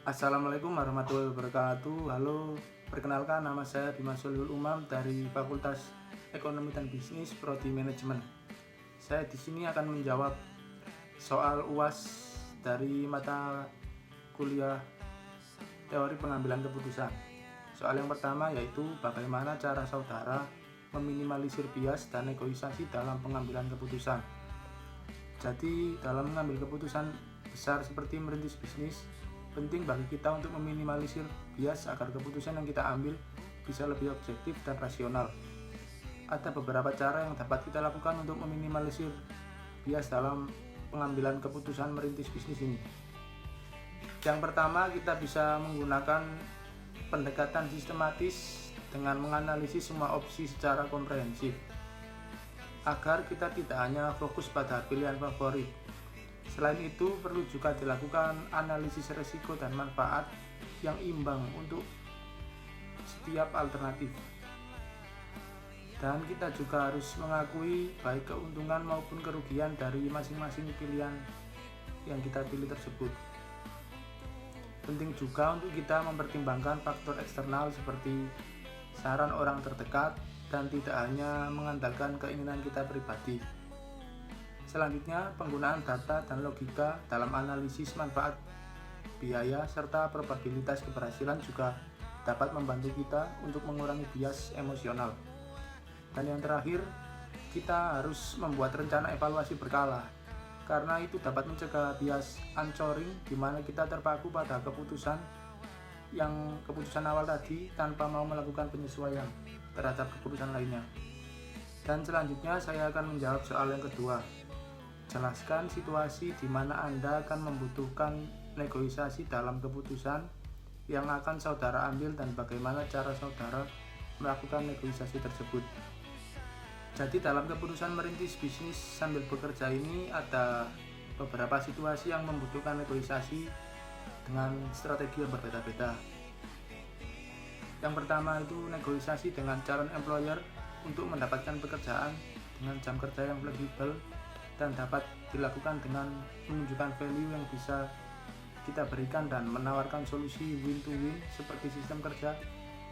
Assalamualaikum warahmatullahi wabarakatuh. Halo, perkenalkan nama saya Dimas Solihul Umam dari Fakultas Ekonomi dan Bisnis Prodi Manajemen. Saya di sini akan menjawab soal UAS dari mata kuliah teori pengambilan keputusan. Soal yang pertama yaitu bagaimana cara saudara meminimalisir bias dan negosiasi dalam pengambilan keputusan. Jadi dalam mengambil keputusan besar seperti merintis bisnis, penting bagi kita untuk meminimalisir bias agar keputusan yang kita ambil bisa lebih objektif dan rasional. Ada beberapa cara yang dapat kita lakukan untuk meminimalisir bias dalam pengambilan keputusan merintis bisnis ini. Yang pertama, kita bisa menggunakan pendekatan sistematis dengan menganalisis semua opsi secara komprehensif agar kita tidak hanya fokus pada pilihan favorit. Selain itu, perlu juga dilakukan analisis risiko dan manfaat yang imbang untuk setiap alternatif. Dan kita juga harus mengakui baik keuntungan maupun kerugian dari masing-masing pilihan yang kita pilih tersebut. Penting juga untuk kita mempertimbangkan faktor eksternal seperti saran orang terdekat dan tidak hanya mengandalkan keinginan kita pribadi. Selanjutnya, penggunaan data dan logika dalam analisis manfaat, biaya, serta probabilitas keberhasilan juga dapat membantu kita untuk mengurangi bias emosional. Dan yang terakhir, kita harus membuat rencana evaluasi berkala, karena itu dapat mencegah bias anchoring di mana kita terpaku pada keputusan awal tadi tanpa mau melakukan penyesuaian terhadap keputusan lainnya. Dan selanjutnya saya akan menjawab soal yang kedua. Jelaskan situasi di mana Anda akan membutuhkan negosiasi dalam keputusan yang akan saudara ambil dan bagaimana cara saudara melakukan negosiasi tersebut. Jadi dalam keputusan merintis bisnis sambil bekerja ini ada beberapa situasi yang membutuhkan negosiasi dengan strategi yang berbeda-beda. Yang pertama itu negosiasi dengan calon employer untuk mendapatkan pekerjaan dengan jam kerja yang fleksibel dan dapat dilakukan dengan menunjukkan value yang bisa kita berikan dan menawarkan solusi win-to-win seperti sistem kerja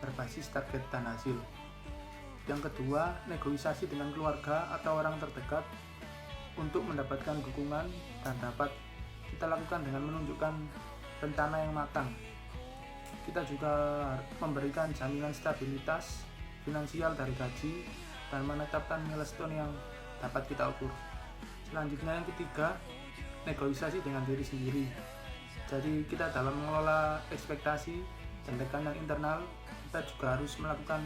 berbasis target dan hasil. Yang kedua, negosiasi dengan keluarga atau orang terdekat untuk mendapatkan dukungan dan dapat kita lakukan dengan menunjukkan rencana yang matang. Kita juga memberikan jaminan stabilitas finansial dari gaji dan menetapkan milestone yang dapat kita ukur. Selanjutnya yang ketiga, negosiasi dengan diri sendiri. Jadi kita dalam mengelola ekspektasi dan tekanan internal, kita juga harus melakukan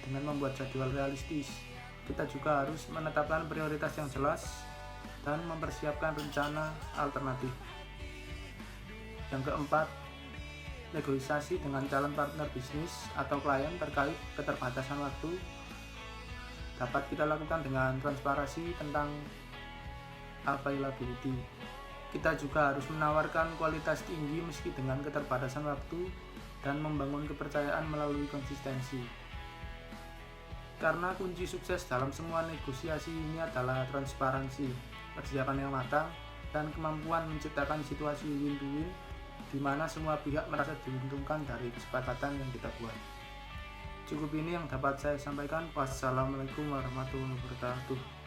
dengan membuat jadwal realistis. Kita juga harus menetapkan prioritas yang jelas dan mempersiapkan rencana alternatif. Yang keempat, negosiasi dengan calon partner bisnis atau klien terkait keterbatasan waktu dapat kita lakukan dengan transparansi tentang availability. Kita juga harus menawarkan kualitas tinggi meski dengan keterbatasan waktu dan membangun kepercayaan melalui konsistensi. Karena kunci sukses dalam semua negosiasi ini adalah transparansi, persiapan yang matang, dan kemampuan menciptakan situasi win-to-win di mana semua pihak merasa diuntungkan dari kesepakatan yang kita buat. Cukup ini yang dapat saya sampaikan. Wassalamualaikum warahmatullahi wabarakatuh.